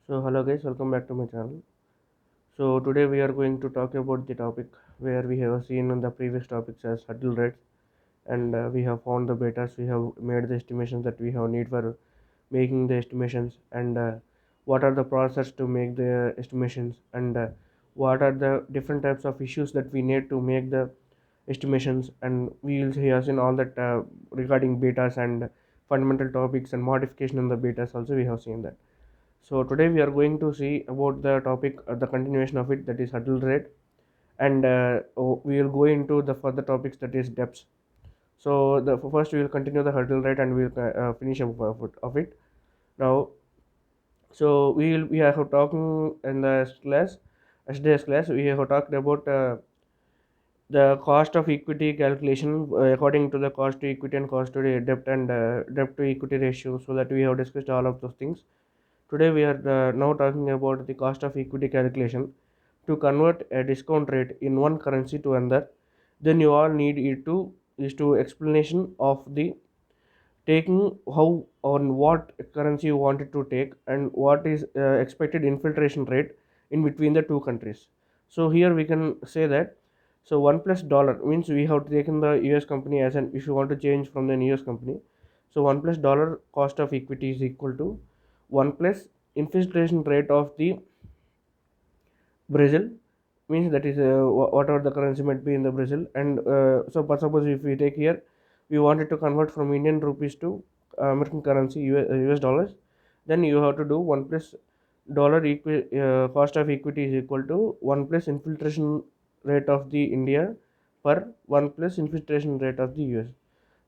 So hello guys, welcome back to my channel. So today we are going to talk about the topic where we have seen in the previous topics as hurdle rates, and we have found the betas, we have made the estimations that we have need for making the estimations, and what are the process to make the estimations, and what are the different types of issues that we need to make the estimations, and we will see us in all that regarding betas and fundamental topics and modification in the betas also we have seen that. So today we are going to see about the topic, the continuation of it, that is hurdle rate, and we will go into the further topics, that is depths. So the first we will continue the hurdle rate and we will finish up of it. Now, so we are talking in the class, yesterday's class we have talked about the cost of equity calculation according to the cost to equity and cost to the debt and debt to equity ratio. So that we have discussed all of those things. Today we are now talking about the cost of equity calculation. To convert a discount rate in one currency to another, then you all need it to is to explanation of the taking how on what currency you wanted to take and what is expected infiltration rate in between the two countries. So here we can say that, so 1 plus dollar means we have taken the US company as an, if you want to change from the US company, so 1 plus dollar cost of equity is equal to 1 plus inflation rate of the Brazil, means that is whatever the currency might be in the Brazil. And so but suppose if we take here, we wanted to convert from Indian rupees to American currency, US dollars, then you have to do 1 plus dollar cost of equity is equal to 1 plus infiltration rate of the India per 1 plus infiltration rate of the US.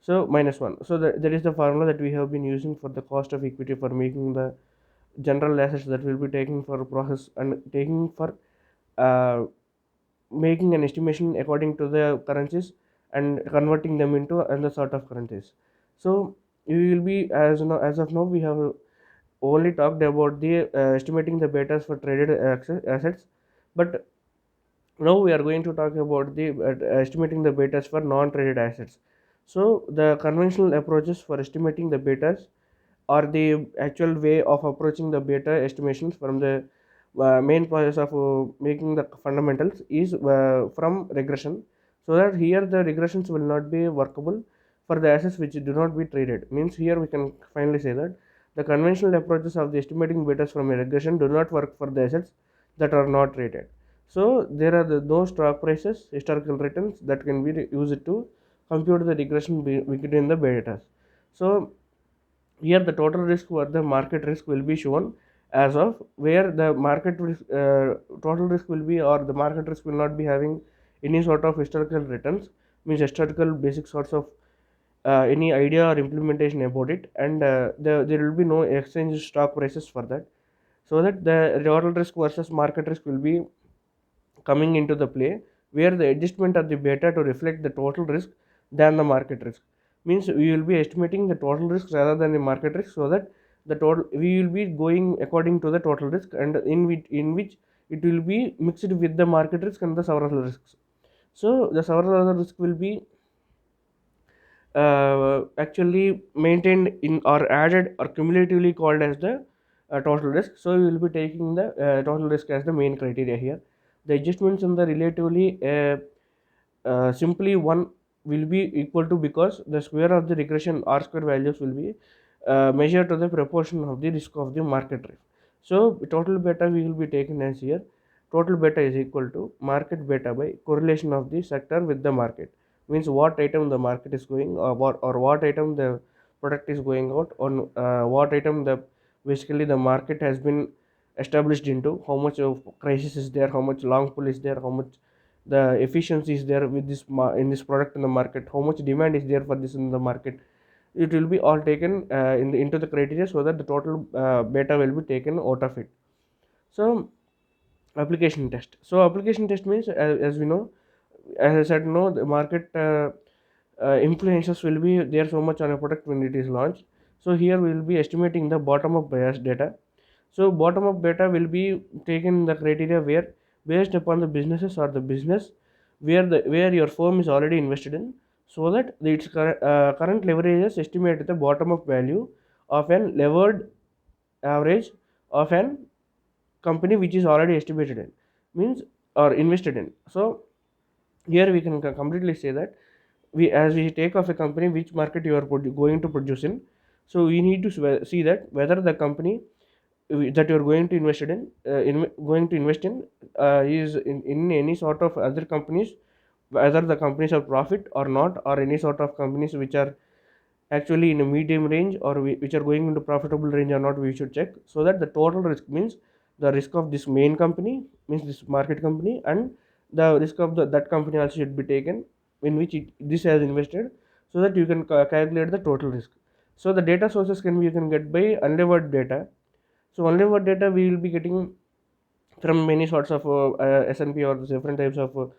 So minus 1. So that is the formula that we have been using for the cost of equity for making the general assets that will be taking for process and taking for uh, making an estimation according to the currencies and converting them into another sort of currencies. So we will be, as now, as of now we have only talked about the estimating the betas for traded assets, but now we are going to talk about the estimating the betas for non-traded assets. So the conventional approaches for estimating the betas, or the actual way of approaching the beta estimations from the main process of making the fundamentals is from regression. So that here the regressions will not be workable for the assets which do not be traded. Means here we can finally say that the conventional approaches of the estimating betas from a regression do not work for the assets that are not traded. So there are no stock prices, historical returns that can be used to compute the regression between the betas. So here the total risk or the market risk will be shown as of where the market risk, total risk will be, or the market risk will not be having any sort of historical returns, means historical basic sorts of any idea or implementation about it, and there will be no exchange stock prices for that. So that the total risk versus market risk will be coming into the play, where the adjustment of the beta to reflect the total risk than the market risk, means we will be estimating the total risk rather than the market risk, so that the total we will be going according to the total risk, and in which it will be mixed with the market risk and the several risks. So the several other risk will be actually maintained in or added or cumulatively called as the total risk. So we will be taking the total risk as the main criteria here. The adjustments in the relatively simply one will be equal to, because the square of the regression r square values will be measured to the proportion of the risk of the market risk. So total beta we will be taking as here, total beta is equal to market beta by correlation of the sector with the market, means what item the market is going, or what item the product is going out on, what item the basically the market has been established into, how much of crisis is there, how much long pull is there, how much the efficiency is there with this in this product in the market, how much demand is there for this in the market. It will be all taken into the criteria, so that the total beta will be taken out of it. So application test. So application test means, as we know, as I said, no, the market influences will be there so much on a product when it is launched. So here we will be estimating the bottom up bias data. So bottom up data will be taken the criteria where, based upon the businesses or the business where your firm is already invested in, so that its current leverages estimate the bottom up value of an levered average of an company which is already estimated in, means, or invested in. So here we can completely say that as we take off a company which market you are going to produce in, so we need to see that whether the company that you are going to going to invest in is in any sort of other companies, whether the companies are profit or not, or any sort of companies which are actually in a medium range, or which are going into profitable range or not, we should check, so that the total risk, means the risk of this main company, means this market company, and the risk of that company also should be taken, in which this has invested, so that you can calculate the total risk. So the data sources you can get by unlevered data. So unlevered data we will be getting from many sorts of S&P or different types of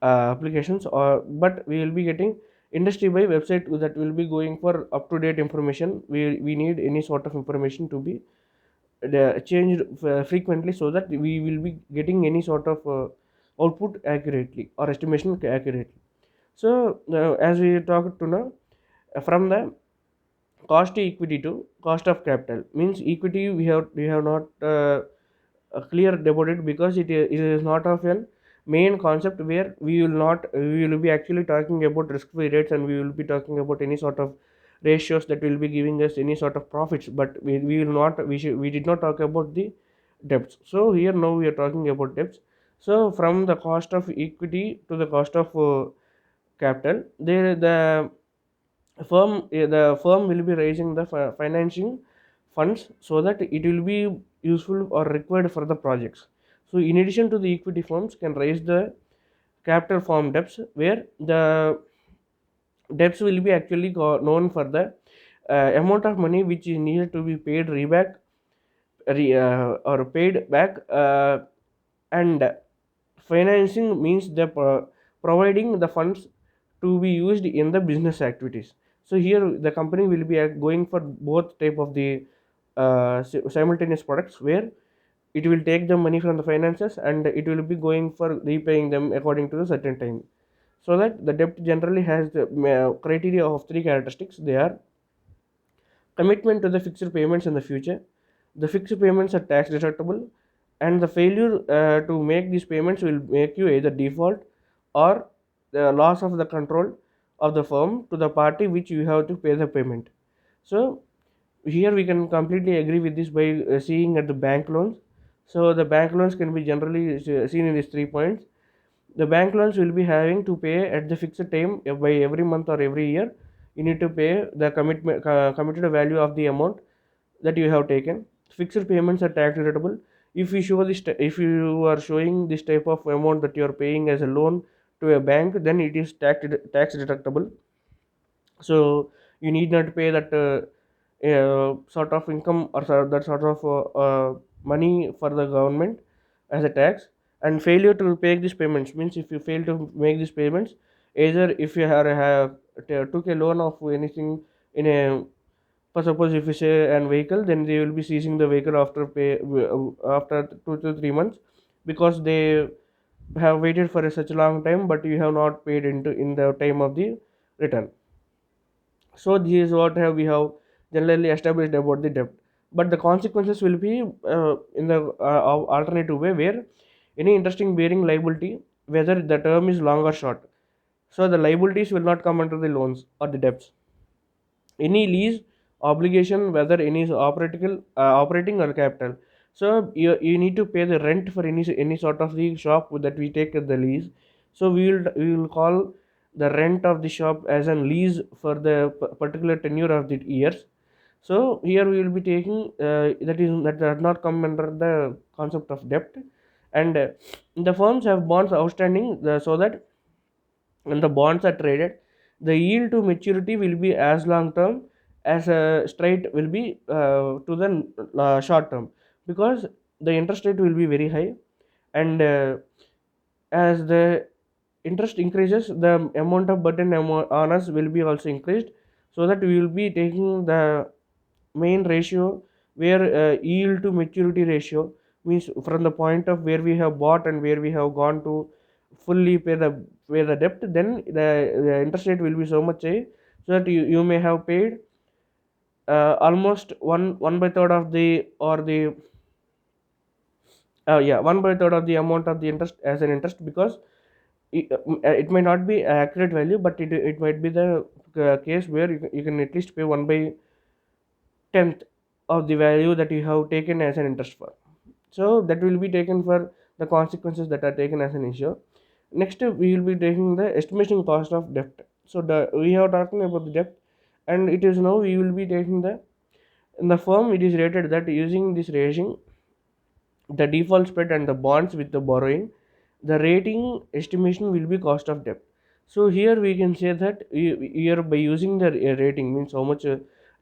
applications, or but we will be getting industry by website that will be going for up to date information. We need any sort of information to be changed frequently, so that we will be getting any sort of output accurately or estimation accurately. So as we talked to now, from the cost to equity to cost of capital, means equity we have not clear about it, because it is not of an main concept, where we will be actually talking about risk free rates, and we will be talking about any sort of ratios that will be giving us any sort of profits, but we will not we did not talk about the debts. So here now we are talking about debts. So from the cost of equity to the cost of capital, there the firm will be raising the financing funds, so that it will be useful or required for the projects. So in addition to the equity firms can raise the capital form debts, where the debts will be actually known for the amount of money which is needed to be paid reback or paid back, and financing means the providing the funds to be used in the business activities. So here the company will be going for both type of the simultaneous products, where it will take the money from the finances, and it will be going for repaying them according to the certain time. So that the debt generally has the criteria of three characteristics. They are commitment to the fixed payments in the future, the fixed payments are tax deductible, and the failure to make these payments will make you either default, or the loss of the control of the firm to the party which you have to pay the payment. So here we can completely agree with this by seeing at the bank loans. So the bank loans can be generally seen in these 3 points. The bank loans will be having to pay at the fixed time, by every month or every year. You need to pay the committed value of the amount that you have taken. Fixed payments are tax deductible. If you are showing this type of amount that you are paying as a loan to a bank, then it is tax deductible. So you need not pay that sort of income, or that sort of money for the government as a tax. And failure to pay these payments means, if you fail to make these payments, either if you took a loan of anything in a, for suppose if you say an vehicle, then they will be seizing the vehicle after 2 to 3 months, because they have waited for such a long time, but you have not paid into in the time of the return. So this is what we have generally established about the debt. But the consequences will be in the alternative way, where any interesting bearing liability, whether the term is long or short, so the liabilities will not come under the loans or the debts. Any lease obligation, whether any is operating or capital. So you need to pay the rent for any sort of the shop that we take as the lease. So we will call the rent of the shop as a lease for the particular tenure of the years. So here we will be taking that does not come under the concept of debt. And the firms have bonds outstanding, so that when the bonds are traded, the yield to maturity will be as long term as a straight will be to the short term, because the interest rate will be very high. And as the interest increases, the amount of burden on us will be also increased, so that we will be taking the main ratio, where yield to maturity ratio means from the point of where we have bought and where we have gone to fully pay the debt, then the interest rate will be so much high, so that you may have paid almost one by third of the, or the Yeah, 1/3 of the amount of the interest as an interest, because it may not be accurate value, but it might be the case where you can at least pay 1/10th of the value that you have taken as an interest for. So that will be taken for the consequences that are taken as an issue. Next, we will be taking the estimation cost of debt. So we have talking about the debt, and it is now we will be taking the, in the firm it is rated that using this rating, the default spread and the bonds with the borrowing, the rating estimation will be cost of debt. So here we can say that here by using the rating means how much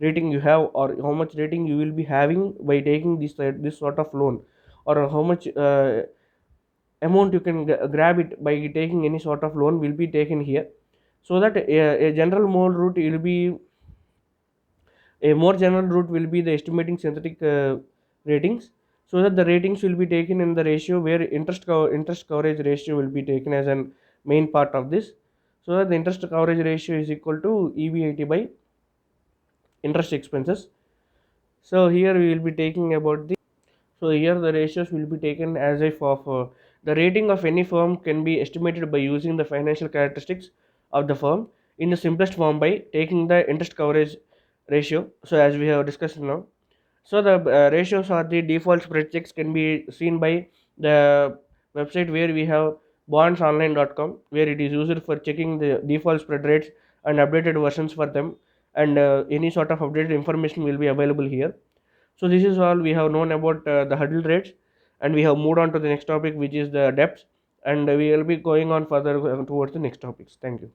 rating you have, or how much rating you will be having by taking this sort of loan, or how much amount you can grab it by taking any sort of loan will be taken here. So that a general mode route will be, a more general route will be the estimating synthetic ratings, so that the ratings will be taken in the ratio where interest coverage ratio will be taken as an main part of this. So that the interest coverage ratio is equal to EBIT by interest expenses. So here we will be taking about the, so here the ratios will be taken as if of the rating of any firm can be estimated by using the financial characteristics of the firm in the simplest form by taking the interest coverage ratio. So as we have discussed now, so the ratios or the default spread checks can be seen by the website where we have bondsonline.com, where it is used for checking the default spread rates and updated versions for them, and any sort of updated information will be available here. So this is all we have known about the hurdle rates, and we have moved on to the next topic, which is the depths, and we will be going on further towards the next topics. Thank you.